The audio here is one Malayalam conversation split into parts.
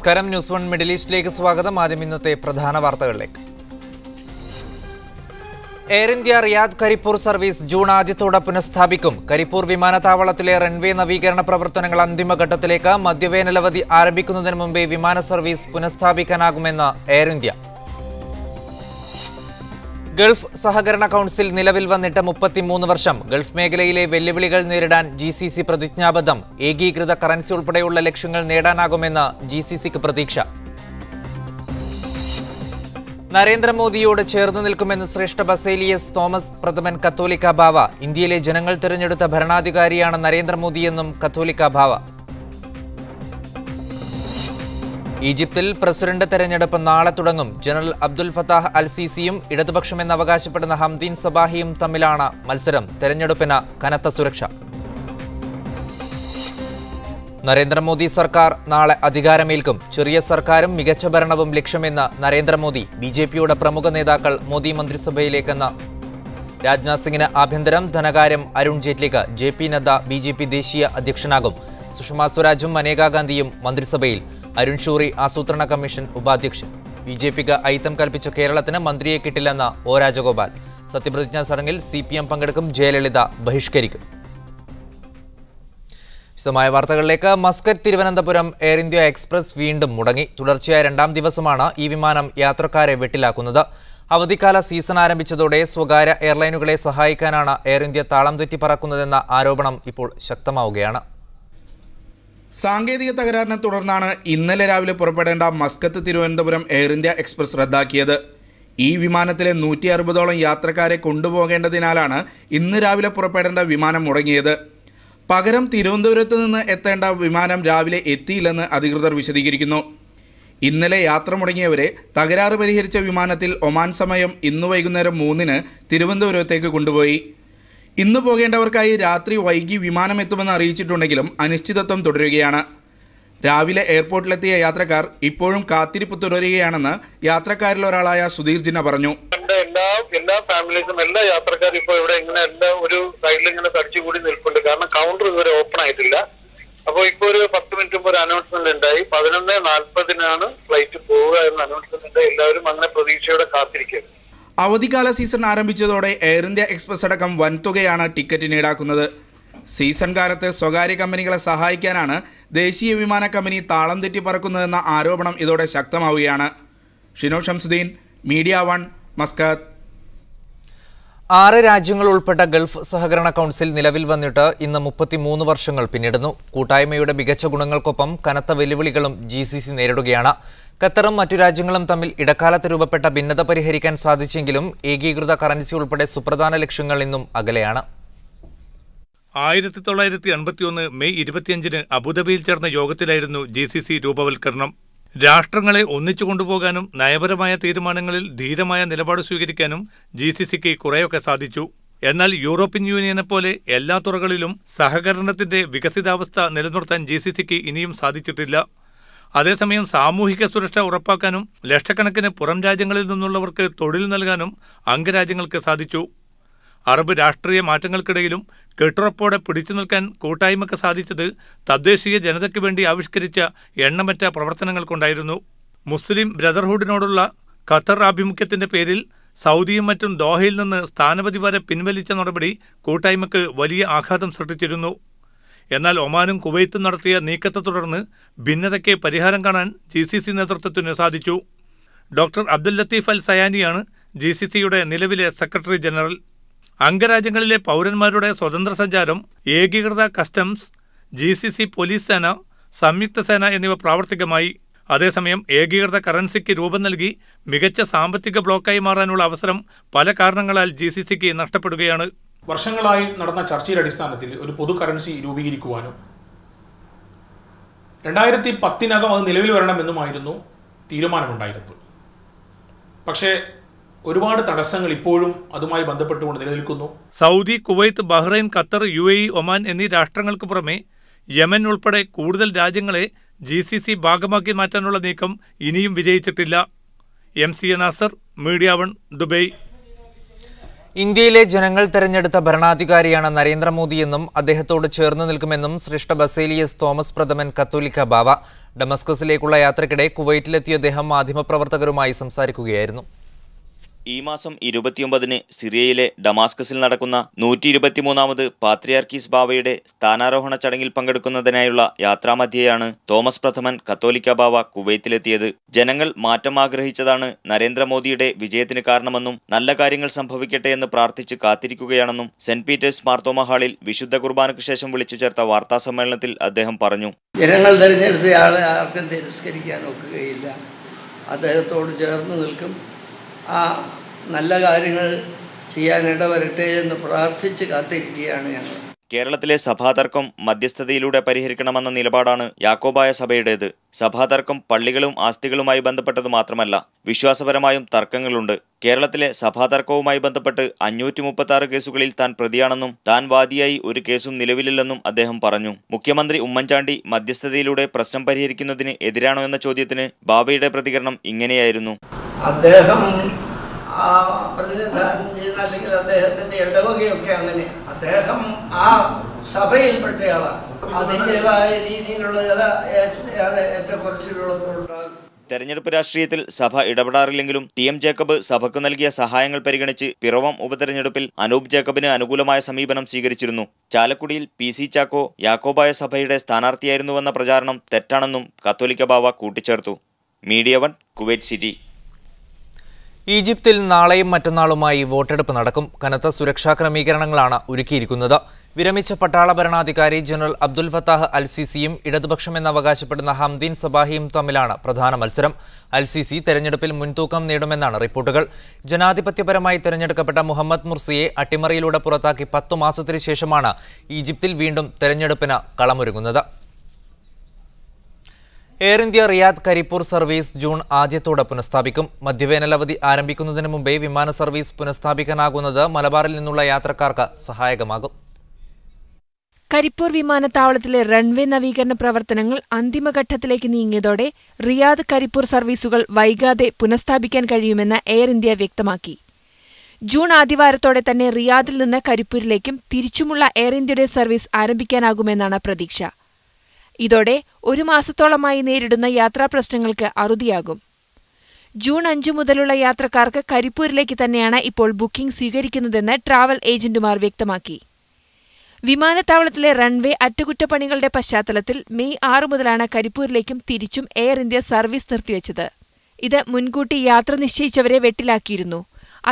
നമസ്കാരം. ന്യൂസ് 1 മിഡിൽ ഈസ്റ്റിലേക്ക് സ്വാഗതം. ആദ്യം ഇന്നത്തെ പ്രധാന വാർത്തകളിലേക്ക്. Air India Riyadh Karipur service June ആദ്യത്തോടെ പുനഃസ്ഥാപിക്കും. കരിപ്പൂർ വിമാനത്താവളത്തിലെ റൺവേ നവീകരണ പ്രവർത്തനങ്ങൾ അന്തിമഘട്ടത്തിലേക്ക്. മധ്യവേനലവധി ആരംഭിക്കുന്നതിന് മുമ്പേ വിമാന സർവീസ് പുനഃസ്ഥാപിക്കാനാകുമെന്ന് എയർ ഇന്ത്യ. ഗൾഫ് സഹകരണ കൗൺസിൽ നിലവിൽ വന്നിട്ട് 33 വർഷം. ഗൾഫ് മേഖലയിലെ വെല്ലുവിളികൾ നേരിടാൻ GCC പ്രതിജ്ഞാബദ്ധം. ഏകീകൃത കറൻസി ഉൾപ്പെടെയുള്ള ലക്ഷ്യങ്ങൾ നേടാനാകുമെന്ന് GCCക്ക് പ്രതീക്ഷ. നരേന്ദ്രമോദിയോട് ചേർന്ന് നിൽക്കുമെന്ന് ശ്രേഷ്ഠ ബസേലിയസ് തോമസ് പ്രഥമൻ കത്തോലിക്ക ബാവ. ഇന്ത്യയിലെ ജനങ്ങൾ തിരഞ്ഞെടുത്ത ഭരണാധികാരിയാണ് നരേന്ദ്രമോദിയെന്നും കത്തോലിക്ക ബാവ. ഈജിപ്തിൽ പ്രസിഡന്റ് തെരഞ്ഞെടുപ്പ് നാളെ തുടങ്ങും. ജനറൽ അബ്ദുൽ ഫത്താഹ് അൽ സീസിയും ഇടതുപക്ഷമെന്ന് അവകാശപ്പെടുന്ന ഹംദീൻ സബാഹിയും തമ്മിലാണ് മത്സരം. തെരഞ്ഞെടുപ്പിന് കനത്ത സുരക്ഷ. നരേന്ദ്രമോദി സർക്കാർ നാളെ അധികാരമേൽക്കും. ചെറിയ സർക്കാരും മികച്ച ഭരണവും ലക്ഷ്യമെന്ന് നരേന്ദ്രമോദി. BJPയുടെ പ്രമുഖ നേതാക്കൾ മോദി മന്ത്രിസഭയിലേക്കെന്ന്. രാജ്നാഥ് സിംഗിന് ആഭ്യന്തരം, ധനകാര്യം അരുൺ ജെയ്റ്റ്ലിക്ക്. JP നദ്ദ BJP ദേശീയ അധ്യക്ഷനാകും. സുഷമ സ്വരാജും മനേകാഗാന്ധിയും മന്ത്രിസഭയിൽ. അരുൺ ഷൂറി ആസൂത്രണ കമ്മീഷൻ ഉപാധ്യക്ഷൻ. BJPക്ക് അയിത്തം കൽപ്പിച്ച കേരളത്തിന് മന്ത്രിയെ കിട്ടില്ലെന്ന് O രാജഗോപാൽ. സത്യപ്രതിജ്ഞാ ചടങ്ങിൽ CPM പങ്കെടുക്കും. ജയലളിത ബഹിഷ്കരിക്കും. വിശദമായ വാർത്തകളിലേക്ക്. Muscat Thiruvananthapuram Air India express വീണ്ടും മുടങ്ങി. തുടർച്ചയായ 2ാം ദിവസമാണ് ഈ വിമാനം യാത്രക്കാരെ വെട്ടിലാക്കുന്നത്. അവധിക്കാല സീസൺ ആരംഭിച്ചതോടെ സ്വകാര്യ എയർലൈനുകളെ സഹായിക്കാനാണ് എയർ ഇന്ത്യ താളം തെറ്റി പറക്കുന്നതെന്ന ആരോപണം ഇപ്പോൾ ശക്തമാവുകയാണ്. സാങ്കേതിക തകരാറിനെ തുടർന്നാണ് ഇന്നലെ രാവിലെ പുറപ്പെടേണ്ട Muscat Thiruvananthapuram Air India express റദ്ദാക്കിയത്. ഈ വിമാനത്തിലെ 160ഓളം യാത്രക്കാരെ കൊണ്ടുപോകേണ്ടതിനാലാണ് ഇന്ന് രാവിലെ പുറപ്പെടേണ്ട വിമാനം മുടങ്ങിയത്. പകരം തിരുവനന്തപുരത്ത് നിന്ന് എത്തേണ്ട വിമാനം രാവിലെ എത്തിയില്ലെന്ന് അധികൃതർ വിശദീകരിക്കുന്നു. ഇന്നലെ യാത്ര മുടങ്ങിയവരെ തകരാറ് പരിഹരിച്ച വിമാനത്തിൽ ഒമാൻ സമയം ഇന്ന് വൈകുന്നേരം 3-ന് തിരുവനന്തപുരത്തേക്ക് കൊണ്ടുപോയി. ഇന്ന് പോകേണ്ടവർക്കായി രാത്രി വൈകി വിമാനം എത്തുമെന്ന് അറിയിച്ചിട്ടുണ്ടെങ്കിലും അനിശ്ചിതത്വം തുടരുകയാണ്. രാവിലെ എയർപോർട്ടിലെത്തിയ യാത്രക്കാർ ഇപ്പോഴും കാത്തിരിപ്പ് തുടരുകയാണെന്ന് യാത്രക്കാരിൽ ഒരാളായ സുധീർ ജിന്ന പറഞ്ഞു. എല്ലാ ഫാമിലീസും എല്ലാ യാത്രക്കാരും ഇപ്പോൾ ഇവിടെ ഇങ്ങനെ എല്ലാ ഒരു സൈഡിൽ ഇങ്ങനെ തടിച്ചുകൂടി നിൽപ്പുണ്ട്. കാരണം കൗണ്ടർ ഇതുവരെ ഓപ്പൺ ആയിട്ടില്ല. അപ്പോൾ ഇപ്പോൾ ഒരു 10 മിനിറ്റ് മുമ്പ് ഒരു അനൗൺസ്മെന്റ് ഉണ്ടായി. 11:40 ഫ്ലൈറ്റ് പോവുക എന്ന അനൗൺസ്മെന്റ് ഉണ്ട്. എല്ലാവരും അങ്ങനെ പ്രതീക്ഷയോടെ കാത്തിരിക്കുന്നത്. അവധിക്കാല സീസൺ ആരംഭിച്ചതോടെ എയർ ഇന്ത്യ എക്സ്പ്രസ് അടക്കം വൻതുകയാണ് ടിക്കറ്റിന് ഈടാക്കുന്നത്. സീസൺ കാലത്ത് സ്വകാര്യ കമ്പനികളെ സഹായിക്കാനാണ് ദേശീയ വിമാന കമ്പനി താളം തെറ്റി പറക്കുന്നതെന്ന ആരോപണം ഇതോടെ ശക്തമാവുകയാണ്. Shino Shamsuddin, media 1, Muscat. 6 രാജ്യങ്ങൾ ഉൾപ്പെട്ട ഗൾഫ് സഹകരണ കൗൺസിൽ നിലവിൽ വന്നിട്ട് ഇന്ന് 33 വർഷങ്ങൾ പിന്നിടുന്നു. കൂട്ടായ്മയുടെ മികച്ച ഗുണങ്ങൾക്കൊപ്പം കനത്ത വെല്ലുവിളികളും GCC നേരിടുകയാണ്. ഖത്തറും മറ്റു രാജ്യങ്ങളും തമ്മിൽ ഇടക്കാലത്ത് രൂപപ്പെട്ട ഭിന്നത പരിഹരിക്കാൻ സാധിച്ചെങ്കിലും ഏകീകൃത കറൻസി ഉൾപ്പെടെ സുപ്രധാന ലക്ഷ്യങ്ങൾ ഇന്നും അകലെയാണ്. 1981 മെയ് 25-ന് അബുദാബിയിൽ ചേർന്ന യോഗത്തിലായിരുന്നു GCC രൂപവൽക്കരണം. രാഷ്ട്രങ്ങളെ ഒന്നിച്ചു കൊണ്ടുപോകാനും നയപരമായ തീരുമാനങ്ങളിൽ ധീരമായ നിലപാട് സ്വീകരിക്കാനും GCCക്ക് കുറെയൊക്കെ സാധിച്ചു. എന്നാൽ യൂറോപ്യൻ യൂണിയനെ പോലെ എല്ലാ തുറകളിലും സഹകരണത്തിന്റെ വികസിതാവസ്ഥ നിലനിർത്താൻ GCCക്ക് ഇനിയും സാധിച്ചിട്ടില്ല. അതേസമയം സാമൂഹിക സുരക്ഷ ഉറപ്പാക്കാനും ലക്ഷക്കണക്കിന് പുറം രാജ്യങ്ങളിൽ നിന്നുള്ളവർക്ക് തൊഴിൽ നൽകാനും അംഗരാജ്യങ്ങൾക്ക് സാധിച്ചു. അറബ് രാഷ്ട്രീയ മാറ്റങ്ങൾക്കിടയിലും കെട്ടുറപ്പോടെ പിടിച്ചു നിൽക്കാൻ കൂട്ടായ്മക്ക് സാധിച്ചത് തദ്ദേശീയ ജനതയ്ക്ക് വേണ്ടി ആവിഷ്കരിച്ച എണ്ണമറ്റ പ്രവർത്തനങ്ങൾ കൊണ്ടായിരുന്നു. മുസ്ലിം ബ്രദർഹുഡിനോടുള്ള ഖത്തർ ആഭിമുഖ്യത്തിന്റെ പേരിൽ സൗദിയും മറ്റും ദോഹയിൽ നിന്ന് സ്ഥാനപതി വരെ പിൻവലിച്ച നടപടി കൂട്ടായ്മക്ക് വലിയ ആഘാതം സൃഷ്ടിച്ചിരുന്നു. എന്നാൽ ഒമാനും കുവൈത്തും നടത്തിയ നീക്കത്തെ തുടർന്ന് ഭിന്നതയ്ക്ക് പരിഹാരം കാണാൻ GCC നേതൃത്വത്തിന് സാധിച്ചു. ഡോക്ടർ അബ്ദുൽ ലത്തീഫ് അൽ സയാനിയാണ് GCCയുടെ നിലവിലെ സെക്രട്ടറി ജനറൽ. അംഗരാജ്യങ്ങളിലെ പൗരന്മാരുടെ സ്വതന്ത്ര സഞ്ചാരം, ഏകീകൃത കസ്റ്റംസ്, GCC പോലീസ് സേന, സംയുക്ത സേന എന്നിവ പ്രാവർത്തികമായി. അതേസമയം ഏകീകൃത കറൻസിക്ക് രൂപം നൽകി മികച്ച സാമ്പത്തിക ബ്ലോക്കായി മാറാനുള്ള അവസരം പല കാരണങ്ങളാൽ GCCക്ക് നഷ്ടപ്പെടുകയാണ്. വർഷങ്ങളായി നടന്ന ചർച്ചയുടെ അടിസ്ഥാനത്തിൽ ഒരു പൊതു കറൻസി രൂപീകരിക്കുവാനും 2010-നകം അത് നിലവിൽ വരണമെന്നുമായിരുന്നു തീരുമാനമുണ്ടായിരുന്നത്. പക്ഷേ ഒരുപാട് തടസ്സങ്ങൾ ഇപ്പോഴും അതുമായി ബന്ധപ്പെട്ടുകൊണ്ട് നിലനിൽക്കുന്നു. Saudi, Kuwait, Bahrain, Qatar, UAE, Oman എന്നീ രാഷ്ട്രങ്ങൾക്ക് പുറമെ യമൻ ഉൾപ്പെടെ കൂടുതൽ രാജ്യങ്ങളെ GCC ഭാഗമാക്കി മാറ്റാനുള്ള നീക്കം ഇനിയും വിജയിച്ചിട്ടില്ല. MCA Nasar, media 1, Dubai. ഇന്ത്യയിലെ ജനങ്ങൾ തെരഞ്ഞെടുത്ത ഭരണാധികാരിയാണ് നരേന്ദ്രമോദിയെന്നും അദ്ദേഹത്തോട് ചേർന്ന് നിൽക്കുമെന്നും ശ്രേഷ്ഠ ബസേലിയസ് തോമസ് പ്രഥമൻ കത്തോലിക്ക ബാവ. ഡമസ്കസിലേക്കുള്ള യാത്രയ്ക്കിടെ കുവൈറ്റിലെത്തിയ അദ്ദേഹം മാധ്യമപ്രവർത്തകരുമായി സംസാരിക്കുകയായിരുന്നു. ഈ മാസം 29-ന് സിറിയയിലെ ഡമാസ്കസിൽ നടക്കുന്ന 123ാമത് പാത്രിയാർക്കീസ് ബാവയുടെ സ്ഥാനാരോഹണ ചടങ്ങിൽ പങ്കെടുക്കുന്നതിനായുള്ള യാത്രാമധ്യേയാണ് തോമസ് പ്രഥമൻ കത്തോലിക്ക ബാവ കുവൈത്തിലെത്തിയത്. ജനങ്ങൾ മാറ്റം ആഗ്രഹിച്ചതാണ് നരേന്ദ്രമോദിയുടെ വിജയത്തിന് കാരണമെന്നും നല്ല കാര്യങ്ങൾ സംഭവിക്കട്ടെ എന്ന് പ്രാർത്ഥിച്ച് കാത്തിരിക്കുകയാണെന്നും സെന്റ് പീറ്റേഴ്സ് മാർത്തോമ ഹാളിൽ വിശുദ്ധ കുർബാനയ്ക്ക് ശേഷം വിളിച്ചു ചേർത്ത വാർത്താസമ്മേളനത്തിൽ അദ്ദേഹം പറഞ്ഞു. ജനങ്ങൾ തിരഞ്ഞെടുത്തയാളെ ആർക്കും തിരസ്കരിക്കാൻ ഒക്കുകയില്ല. അദ്ദേഹത്തോട് ചേർന്ന് നിൽക്കും. ആ നല്ല കാര്യങ്ങൾ ചെയ്യാനിടവരട്ടെ എന്ന് പ്രാർത്ഥിച്ച് കാത്തിരിക്കുകയാണ് ഞങ്ങൾ. കേരളത്തിലെ സഭാതർക്കം മധ്യസ്ഥതയിലൂടെ പരിഹരിക്കണമെന്ന നിലപാടാണ് യാക്കോബായ സഭയുടേത്. സഭാതർക്കം പള്ളികളും ആസ്തികളുമായി ബന്ധപ്പെട്ടത് മാത്രമല്ല, വിശ്വാസപരമായും തർക്കങ്ങളുണ്ട്. കേരളത്തിലെ സഭാതർക്കവുമായി ബന്ധപ്പെട്ട് 536 കേസുകളിൽ താൻ പ്രതിയാണെന്നും താൻ വാദിയായി ഒരു കേസും നിലവിലില്ലെന്നും അദ്ദേഹം പറഞ്ഞു. മുഖ്യമന്ത്രി ഉമ്മൻചാണ്ടി മധ്യസ്ഥതയിലൂടെ പ്രശ്നം പരിഹരിക്കുന്നതിന് എതിരാണോ എന്ന ചോദ്യത്തിന് ബാവയുടെ പ്രതികരണം ഇങ്ങനെയായിരുന്നു. അദ്ദേഹം പ്രതിനിധാനം ചെയ്യുന്ന അല്ലെങ്കിൽ അദ്ദേഹത്തിൻ്റെ ഇടവകയൊക്കെ അങ്ങനെ, അദ്ദേഹം ആ സഭയിൽപ്പെട്ടയാളാണ്. അതിൻ്റെതായ രീതിയിലുള്ള ചില ഏറ്റക്കുറച്ചിലുകളൊന്നുണ്ടാകും. തെരഞ്ഞെടുപ്പ് രാഷ്ട്രീയത്തിൽ സഭ ഇടപെടാറില്ലെങ്കിലും TM ജേക്കബ് സഭയ്ക്ക് നൽകിയ സഹായങ്ങൾ പരിഗണിച്ച് പിറവം ഉപതെരഞ്ഞെടുപ്പിൽ അനൂപ് ജേക്കബിന് അനുകൂലമായ സമീപനം സ്വീകരിച്ചിരുന്നു. ചാലക്കുടിയിൽ PC ചാക്കോ യാക്കോബായ സഭയുടെ സ്ഥാനാർത്ഥിയായിരുന്നുവെന്ന പ്രചാരണം തെറ്റാണെന്നും കത്തോലിക്ക ബാവ കൂട്ടിച്ചേർത്തു. Media 1 Kuwait city. ഈജിപ്തിൽ നാളെയും മറ്റന്നാളുമായി വോട്ടെടുപ്പ് നടക്കും. കനത്ത സുരക്ഷാ ക്രമീകരണങ്ങളാണ് ഒരുക്കിയിരിക്കുന്നത്. വിരമിച്ച പട്ടാള ഭരണാധികാരി ജനറൽ അബ്ദുൽ ഫത്താഹ് അൽ-സിസിയും ഇടതുപക്ഷമെന്ന് അവകാശപ്പെടുന്ന ഹംദീൻ സബാഹിയും തമ്മിലാണ് പ്രധാന മത്സരം. അൽ-സിസി തെരഞ്ഞെടുപ്പിൽ മുൻതൂക്കം നേടുമെന്നാണ് റിപ്പോർട്ടുകൾ. ജനാധിപത്യപരമായി തെരഞ്ഞെടുക്കപ്പെട്ട മുഹമ്മദ് മുർസിയെ അട്ടിമറിയിലൂടെ പുറത്താക്കി 10 മാസത്തിനു ശേഷമാണ് ഈജിപ്തിൽ വീണ്ടും തെരഞ്ഞെടുപ്പിന് കളമൊരുങ്ങുന്നത്. Air India Riyadh Karipur service June ആദ്യത്തോടെ പുനഃസ്ഥാപിക്കും. മധ്യവേനൽ അവധി ആരംഭിക്കുന്നതിന് മുമ്പേ വിമാന സർവീസ് പുനഃസ്ഥാപിക്കാനാകുന്നത് മലബാറിൽ നിന്നുള്ള യാത്രക്കാർക്ക് സഹായകമാകും. കരിപ്പൂർ വിമാനത്താവളത്തിലെ റൺവേ നവീകരണ പ്രവർത്തനങ്ങൾ അന്തിമഘട്ടത്തിലേക്ക് നീങ്ങിയതോടെ റിയാദ് കരിപ്പൂർ സർവീസുകൾ വൈകാതെ പുനഃസ്ഥാപിക്കാൻ കഴിയുമെന്ന് എയർ ഇന്ത്യ വ്യക്തമാക്കി. ജൂൺ ആദ്യവാരത്തോടെ തന്നെ റിയാദിൽ നിന്ന് കരിപ്പൂരിലേക്കും തിരിച്ചുമുള്ള എയർ ഇന്ത്യയുടെ സർവീസ് ആരംഭിക്കാനാകുമെന്നാണ് പ്രതീക്ഷ. ഇതോടെ 1 മാസത്തോളമായി നേരിടുന്ന യാത്രാ പ്രശ്നങ്ങൾക്ക് അറുതിയാകും. ജൂൺ 5 മുതലുള്ള യാത്രക്കാർക്ക് കരിപ്പൂരിലേക്ക് തന്നെയാണ് ഇപ്പോൾ ബുക്കിംഗ് സ്വീകരിക്കുന്നതെന്ന് ട്രാവൽ ഏജന്റുമാർ വ്യക്തമാക്കി. വിമാനത്താവളത്തിലെ റൺവേ അറ്റകുറ്റപ്പണികളുടെ പശ്ചാത്തലത്തിൽ മെയ് 6 മുതലാണ് കരിപ്പൂരിലേക്കും തിരിച്ചും എയർ ഇന്ത്യ സർവീസ് നിർത്തിവെച്ചത്. ഇത് മുൻകൂട്ടി യാത്ര നിശ്ചയിച്ചവരെ വെട്ടിലാക്കിയിരുന്നു.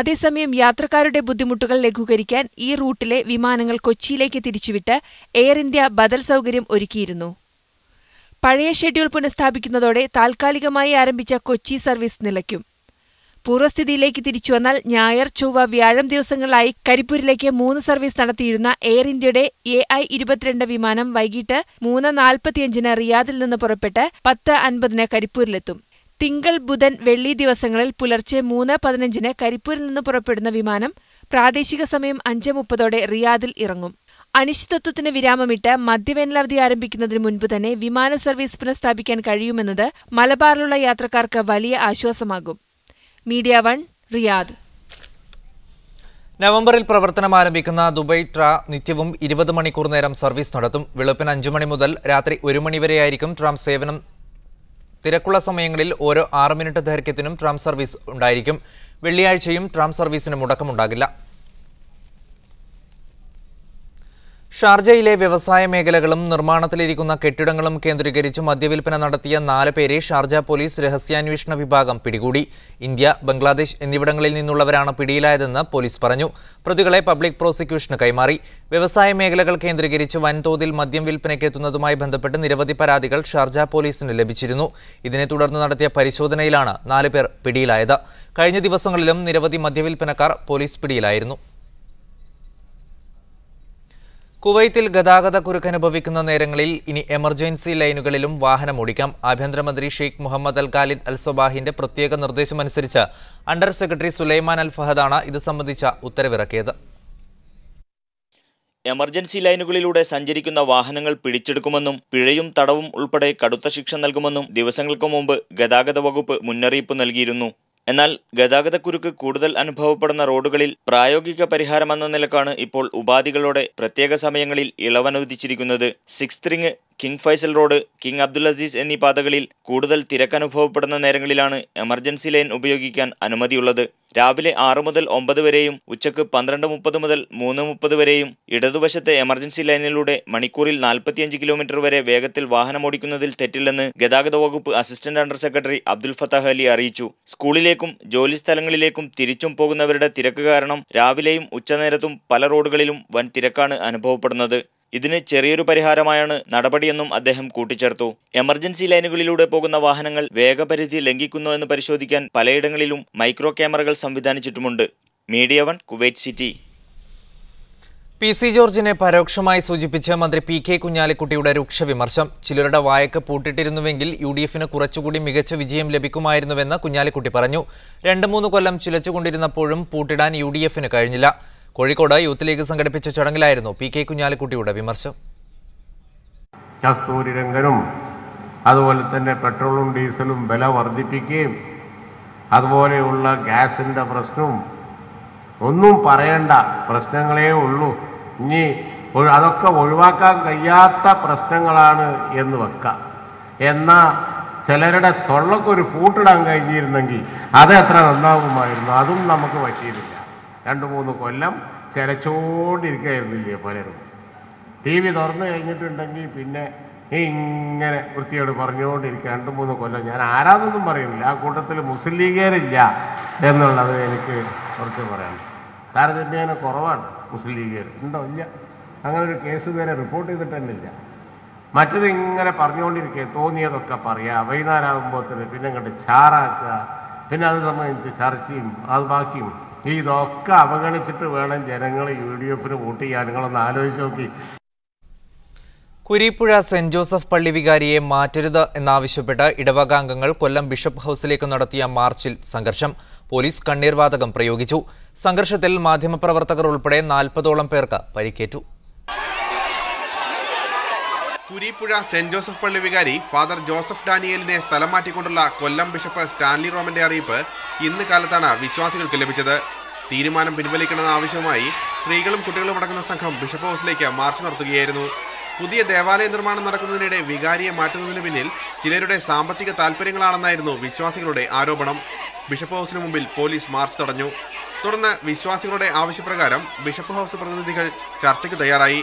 അതേസമയം യാത്രക്കാരുടെ ബുദ്ധിമുട്ടുകൾ ലഘൂകരിക്കാൻ ഈ റൂട്ടിലെ വിമാനങ്ങൾ കൊച്ചിയിലേക്ക് തിരിച്ചുവിട്ട് എയർ ഇന്ത്യ ബദൽ സൗകര്യം ഒരുക്കിയിരുന്നു. പഴയ ഷെഡ്യൂൾ പുനഃസ്ഥാപിക്കുന്നതോടെ താൽക്കാലികമായി ആരംഭിച്ച കൊച്ചി സർവീസ് നിലയ്ക്കും. പൂർവ്വസ്ഥിതിയിലേക്ക് തിരിച്ചുവന്നാൽ ഞായർ, ചൊവ്വ, വ്യാഴം ദിവസങ്ങളിലായി കരിപ്പൂരിലേക്ക് 3 സർവീസ് നടത്തിയിരുന്ന എയർ ഇന്ത്യയുടെ AI-22 വിമാനം വൈകിട്ട് 3:45 റിയാദിൽ നിന്ന് പുറപ്പെട്ട് 10:50 കരിപ്പൂരിലെത്തും. തിങ്കൾ, ബുധൻ, വെള്ളി ദിവസങ്ങളിൽ പുലർച്ചെ 3:15 കരിപ്പൂരിൽ നിന്ന് പുറപ്പെടുന്ന വിമാനം പ്രാദേശിക സമയം 5:30 റിയാദിൽ ഇറങ്ങും. അനിശ്ചിതത്വത്തിന് വിരാമമിട്ട് മധ്യവേനലവധി ആരംഭിക്കുന്നതിന് മുൻപ് തന്നെ വിമാന സർവീസ് പുനഃസ്ഥാപിക്കാൻ കഴിയുമെന്നത് മലബാറിലുള്ള യാത്രക്കാർക്ക് വലിയ ആശ്വാസമാകും. Media 1 Riyadh. നവംബറിൽ പ്രവർത്തനം ആരംഭിക്കുന്ന ദുബൈ ട്രാ നിത്യവും 20 മണിക്കൂർ നേരം സർവീസ് നടത്തും. വെളുപ്പിന് 5 മണി മുതൽ രാത്രി 1 മണി വരെയായിരിക്കും ട്രാം സേവനം. തിരക്കുള്ള സമയങ്ങളിൽ ഓരോ 6 മിനിറ്റ് ദൈർഘ്യത്തിനും ട്രാം സർവീസ് ഉണ്ടായിരിക്കും. വെള്ളിയാഴ്ചയും ട്രാം സർവീസിന് മുടക്കമുണ്ടാകില്ല. ഷാർജയിലെ വ്യവസായ മേഖലകളും നിർമ്മാണത്തിലിരിക്കുന്ന കെട്ടിടങ്ങളും കേന്ദ്രീകരിച്ച് മദ്യവിൽപ്പന നടത്തിയ 4 പേരെ ഷാർജ പോലീസ് രഹസ്യാന്വേഷണ വിഭാഗം പിടികൂടി. ഇന്ത്യ, ബംഗ്ലാദേശ് എന്നിവിടങ്ങളിൽ നിന്നുള്ളവരാണ് പിടിയിലായതെന്ന് പോലീസ് പറഞ്ഞു. പ്രതികളെ പബ്ലിക് പ്രോസിക്യൂഷന് കൈമാറി. വ്യവസായ മേഖലകൾ കേന്ദ്രീകരിച്ച് വൻതോതിൽ മദ്യം വിൽപ്പനയ്ക്കെത്തുന്നതുമായി ബന്ധപ്പെട്ട് നിരവധി പരാതികൾ ഷാർജ പോലീസിന് ലഭിച്ചിരുന്നു. ഇതിനെ തുടർന്ന് നടത്തിയ പരിശോധനയിലാണ് 4 പേർ പിടിയിലായത്. കഴിഞ്ഞ ദിവസങ്ങളിലും നിരവധി മദ്യവിൽപ്പനക്കാർ പോലീസ് പിടിയിലായിരുന്നു. കുവൈത്തിൽ ഗതാഗത കുരുക്കനുഭവിക്കുന്ന നേരങ്ങളിൽ ഇനി എമർജൻസി ലൈനുകളിലും വാഹനമോടിക്കാം. ആഭ്യന്തരമന്ത്രി ഷെയ്ഖ് മുഹമ്മദ് അൽ ഖാലിദ് അൽ സൊബാഹിന്റെ പ്രത്യേക നിർദ്ദേശമനുസരിച്ച് അണ്ടർ സെക്രട്ടറി സുലൈമാൻ അൽ ഫഹദാണ് ഇത് സംബന്ധിച്ച ഉത്തരവിറക്കിയത്. എമർജൻസി ലൈനുകളിലൂടെ സഞ്ചരിക്കുന്ന വാഹനങ്ങൾ പിടിച്ചെടുക്കുമെന്നും പിഴയും തടവും ഉൾപ്പെടെ കടുത്ത ശിക്ഷ നൽകുമെന്നും ദിവസങ്ങൾക്ക് മുമ്പ് ഗതാഗത വകുപ്പ് മുന്നറിയിപ്പ് നൽകിയിരുന്നു. എന്നാൽ ഗതാഗതക്കുരുക്ക് കൂടുതൽ അനുഭവപ്പെടുന്ന റോഡുകളിൽ പ്രായോഗിക പരിഹാരമെന്ന നിലക്കാണ് ഇപ്പോൾ ഉപാധികളോടെ പ്രത്യേക സമയങ്ങളിൽ ഇളവനുവദിച്ചിരിക്കുന്നത്. 6th ring, king Faisal road, king Abdul Aziz എന്നീ പാതകളിൽ കൂടുതൽ തിരക്കനുഭവപ്പെടുന്ന നേരങ്ങളിലാണ് എമർജൻസി ലൈൻ ഉപയോഗിക്കാൻ അനുമതിയുള്ളത്. രാവിലെ 6 മുതൽ 9 വരെയും ഉച്ചക്ക് 12:30 മുതൽ 3:30 വരെയും ഇടതുവശത്തെ എമർജൻസി ലൈനിലൂടെ മണിക്കൂറിൽ 45 കിലോമീറ്റർ വരെ വേഗത്തിൽ വാഹനമോടിക്കുന്നതിൽ തെറ്റില്ലെന്ന് ഗതാഗത വകുപ്പ് assistant under secretary Abdul Fattah Ali അറിയിച്ചു. സ്കൂളിലേക്കും ജോലി സ്ഥലങ്ങളിലേക്കും തിരിച്ചും പോകുന്നവരുടെ തിരക്ക് കാരണം രാവിലെയും ഉച്ചനേരത്തും പല റോഡുകളിലും വൻ തിരക്കാണ് അനുഭവപ്പെടുന്നത്. ഇതിന് ചെറിയൊരു പരിഹാരമായാണ് നടപടിയെന്നും അദ്ദേഹം കൂട്ടിച്ചേർത്തു. എമർജൻസി ലൈനുകളിലൂടെ പോകുന്ന വാഹനങ്ങൾ വേഗപരിധി ലംഘിക്കുന്നോ എന്ന് പരിശോധിക്കാൻ പലയിടങ്ങളിലും മൈക്രോ ക്യാമറകൾ സംവിധാനിച്ചിട്ടുമുണ്ട്. Media 1, Kuwait city. PC ജോർജിനെ പരോക്ഷമായി സൂചിപ്പിച്ച് മന്ത്രി PK കുഞ്ഞാലിക്കുട്ടിയുടെ രൂക്ഷ വിമർശം. ചിലരുടെ വായക്ക് പൂട്ടിട്ടിരുന്നുവെങ്കിൽ UDFന് കുറച്ചുകൂടി മികച്ച വിജയം ലഭിക്കുമായിരുന്നുവെന്ന് കുഞ്ഞാലിക്കുട്ടി പറഞ്ഞു. 2-3 കൊല്ലം ചിലച്ചുകൊണ്ടിരുന്നപ്പോഴും പൂട്ടിടാൻ UDFന് കഴിഞ്ഞില്ല. കോഴിക്കോട് യൂത്ത് ലീഗ് സംഘടിപ്പിച്ച ചടങ്ങിലായിരുന്നു PK കുഞ്ഞാലിക്കുട്ടിയുടെ വിമർശം. കസ്തൂരി രംഗനും അതുപോലെ തന്നെ പെട്രോളും ഡീസലും വില വർദ്ധിപ്പിക്കുകയും അതുപോലെയുള്ള ഗ്യാസിൻ്റെ പ്രശ്നവും ഒന്നും പറയേണ്ട പ്രശ്നങ്ങളേ ഉള്ളൂ. ഇനി അതൊക്കെ ഒഴിവാക്കാൻ കഴിയാത്ത പ്രശ്നങ്ങളാണ് എന്ന് വെക്കാം. എന്നാൽ ചിലരുടെ തൊള്ളക്കൊരു പൂട്ടിടാൻ കഴിഞ്ഞിരുന്നെങ്കിൽ അത് എത്ര നന്നാകുമായിരുന്നു. അതും നമുക്ക് പറ്റിയിട്ടില്ല. 2-3 കൊല്ലം ചിലച്ചുകൊണ്ടിരിക്കുകയായിരുന്നില്ലേ പലരും. TV തുറന്നു കഴിഞ്ഞിട്ടുണ്ടെങ്കിൽ പിന്നെ ഇങ്ങനെ വൃത്തിയോട് പറഞ്ഞുകൊണ്ടിരിക്കുക 2-3 കൊല്ലം. ഞാൻ ആരാധൊന്നും പറയുന്നില്ല, ആ കൂട്ടത്തിൽ മുസ്ലിം ലീഗുകാരില്ല എന്നുള്ളത് എനിക്ക് കുറച്ച് പറയാനുണ്ട്. താരതമ്യേന കുറവാണ് മുസ്ലിം ലീഗുകാർ. ഉണ്ടോ? ഇല്ല. അങ്ങനെ ഒരു കേസ് ഇതുവരെ റിപ്പോർട്ട് ചെയ്തിട്ട് തന്നെ ഇല്ല. മറ്റത് ഇങ്ങനെ പറഞ്ഞുകൊണ്ടിരിക്കുക, തോന്നിയതൊക്കെ പറയുക, വൈകുന്നേരമാകുമ്പോഴത്തേന് പിന്നെ ഇങ്ങോട്ട് ചാറാക്കുക, പിന്നെ അത് സംബന്ധിച്ച് ചർച്ചയും അത് ബാക്കിയും. ഇതൊക്കെ അവഗണിച്ചിട്ട് വേണം ജനങ്ങൾ UDFന് വോട്ട് ചെയ്യാൻ. നിങ്ങളൊന്ന് ആലോചിച്ച് നോക്കി. കുരീപ്പുഴ സെന്റ് ജോസഫ് പള്ളി വികാരിയെ മാറ്റരുത് എന്നാവശ്യപ്പെട്ട് ഇടവക അംഗങ്ങൾ കൊല്ലം ബിഷപ്പ് ഹൌസിലേക്ക് നടത്തിയ മാർച്ചിൽ സംഘർഷം. പോലീസ് കണ്ണീർവാതകം പ്രയോഗിച്ചു. സംഘർഷത്തിൽ മാധ്യമപ്രവർത്തകർ ഉൾപ്പെടെ 40ഓളം പേർക്ക് പരിക്കേറ്റു. കുരീപ്പുഴ സെന്റ് ജോസഫ് പള്ളി വികാരി ഫാദർ ജോസഫ് ഡാനിയലിനെ സ്ഥലം മാറ്റിക്കൊണ്ടുള്ള കൊല്ലം ബിഷപ്പ് സ്റ്റാൻലി റോമന്റെ അറിയിപ്പ് ഇന്ന് കാലത്താണ് വിശ്വാസികൾക്ക് ലഭിച്ചത്. തീരുമാനം പിൻവലിക്കണമെന്ന ആവശ്യവുമായി സ്ത്രീകളും കുട്ടികളും അടങ്ങുന്ന സംഘം ബിഷപ്പ് ഹൗസിലേക്ക് മാർച്ച് നടത്തുകയായിരുന്നു. പുതിയ ദേവാലയ നിർമ്മാണം നടക്കുന്നതിനിടെ വികാരിയെ മാറ്റുന്നതിന് പിന്നിൽ ചിലരുടെ സാമ്പത്തിക താൽപ്പര്യങ്ങളാണെന്നായിരുന്നു വിശ്വാസികളുടെ ആരോപണം. ബിഷപ്പ് ഹൗസിന് മുമ്പിൽ പോലീസ് മാർച്ച് തടഞ്ഞു. തുടർന്ന് വിശ്വാസികളുടെ ആവശ്യപ്രകാരം ബിഷപ്പ് ഹൗസ് പ്രതിനിധികൾ ചർച്ചയ്ക്ക് തയ്യാറായി.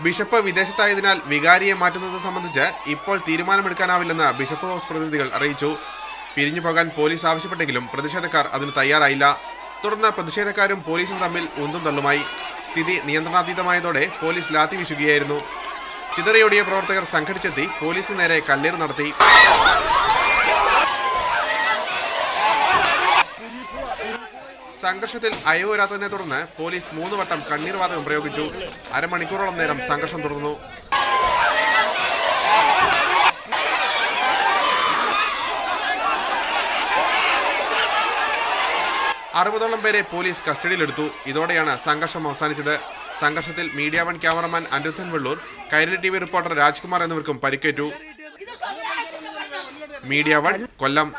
ബിഷപ്പ് വിദേശത്തായതിനാൽ വികാരിയെ മാറ്റുന്നത് സംബന്ധിച്ച് ഇപ്പോൾ തീരുമാനമെടുക്കാനാവില്ലെന്ന് ബിഷപ്പ് ഹൗസ് പ്രതിനിധികൾ അറിയിച്ചു. പിരിഞ്ഞു പോകാൻ പോലീസ് ആവശ്യപ്പെട്ടെങ്കിലും പ്രതിഷേധക്കാർ അതിന് തയ്യാറായില്ല. തുടർന്ന് പ്രതിഷേധക്കാരും പോലീസും തമ്മിൽ ഉന്തും തള്ളുമായി. സ്ഥിതി നിയന്ത്രണാതീതമായതോടെ പോലീസ് ലാത്തി വീശുകയായിരുന്നു. ചിതറിയോടിയ പ്രവർത്തകർ സംഘടിച്ചെത്തി പോലീസിന് നേരെ കല്ലേറ് നടത്തി. സംഘർഷത്തിൽ അയവ് വരാത്തതിനെ തുടർന്ന് പോലീസ് 3 വട്ടം കണ്ണീർവാതകം പ്രയോഗിച്ചു. അരമണിക്കൂറോളം നേരം സംഘർഷം തുടർന്നു. 60ഓളം പേരെ പോലീസ് കസ്റ്റഡിയിലെടുത്തു. ഇതോടെയാണ് സംഘർഷം അവസാനിച്ചത്. സംഘർഷത്തിൽ media 1 cameraman Anirudhan Vellur, Kairali TV reporter Rajkumar എന്നിവർക്കും പരിക്കേറ്റു. മീഡിയ 1 കൊല്ലം.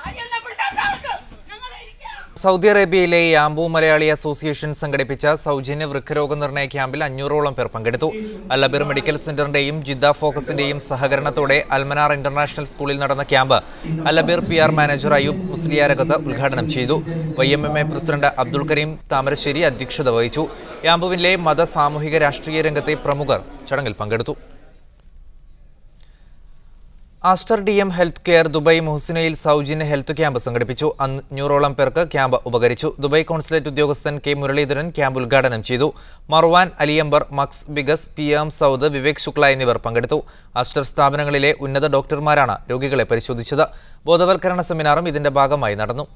സൗദി അറേബ്യയിലെ യാംബു മലയാളി അസോസിയേഷൻ സംഘടിപ്പിച്ച സൗജന്യ വൃക്കരോഗ നിർണയ ക്യാമ്പിൽ 500ഓളം പേർ പങ്കെടുത്തു. അൽഅബീർ മെഡിക്കൽ സെന്ററിന്റെയും ജിദ്ദ ഫോക്കസിന്റെയും സഹകരണത്തോടെ അൽമനാർ ഇന്റർനാഷണൽ സ്കൂളിൽ നടന്ന camp Alabeer PR manager Ayub Musliyarakath ഉദ്ഘാടനം ചെയ്തു. YMMA പ്രസിഡന്റ് അബ്ദുൽ കരീം താമരശ്ശേരി അധ്യക്ഷത വഹിച്ചു. യാംബുവിലെ മത, സാമൂഹിക, രാഷ്ട്രീയ രംഗത്തെ പ്രമുഖർ ചടങ്ങിൽ പങ്കെടുത്തു. Aster DM health care Dubai മുഹസിനയിൽ സൗജന്യ ഹെൽത്ത് ക്യാമ്പ് സംഘടിപ്പിച്ചു. 500ഓളം പേർക്ക് ക്യാമ്പ് ഉപകരിച്ചു. ദുബായ് കോൺസുലേറ്റ് ഉദ്യോഗസ്ഥൻ K മുരളീധരൻ ക്യാമ്പ് ഉദ്ഘാടനം ചെയ്തു. മർവാൻ, അലിയമ്പർ, മക്സ് ബിഗസ്, PM സൗദ്, വിവേക് ശുക്ല എന്നിവർ പങ്കെടുത്തു. ആസ്റ്റർ സ്ഥാപനങ്ങളിലെ ഉന്നത ഡോക്ടർമാരാണ് രോഗികളെ പരിശോധിച്ചത്. ബോധവൽക്കരണ സെമിനാറും ഇതിന്റെ ഭാഗമായി നടന്നു.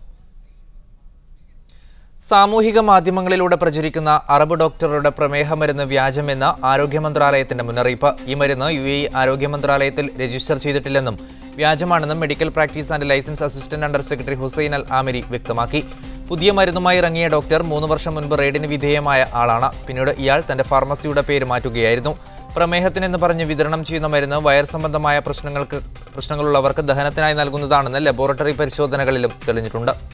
സാമൂഹിക മാധ്യമങ്ങളിലൂടെ പ്രചരിക്കുന്ന അറബ് ഡോക്ടറുടെ പ്രമേഹ മരുന്ന് വ്യാജമെന്ന് ആരോഗ്യ മന്ത്രാലയത്തിന്റെ മുന്നറിയിപ്പ്. ഈ മരുന്ന് UAE ആരോഗ്യ മന്ത്രാലയത്തിൽ രജിസ്റ്റർ ചെയ്തിട്ടില്ലെന്നും വ്യാജമാണെന്നും medical practice and licence assistant under secretary Hussain Al Amiri വ്യക്തമാക്കി. പുതിയ മരുന്നുമായി ഇറങ്ങിയ ഡോക്ടർ 3 വർഷം മുൻപ് റെയ്ഡിന് വിധേയമായ ആളാണ്. പിന്നീട് ഇയാൾ തന്റെ ഫാർമസിയുടെ പേര് മാറ്റുകയായിരുന്നു. പ്രമേഹത്തിനെന്ന് പറഞ്ഞ് വിതരണം ചെയ്യുന്ന മരുന്ന് വയർ സംബന്ധമായ പ്രശ്നങ്ങളുള്ളവർക്ക് ദഹനത്തിനായി നൽകുന്നതാണെന്ന് ലബോറട്ടറി പരിശോധനകളിലും തെളിഞ്ഞിട്ടുണ്ട്.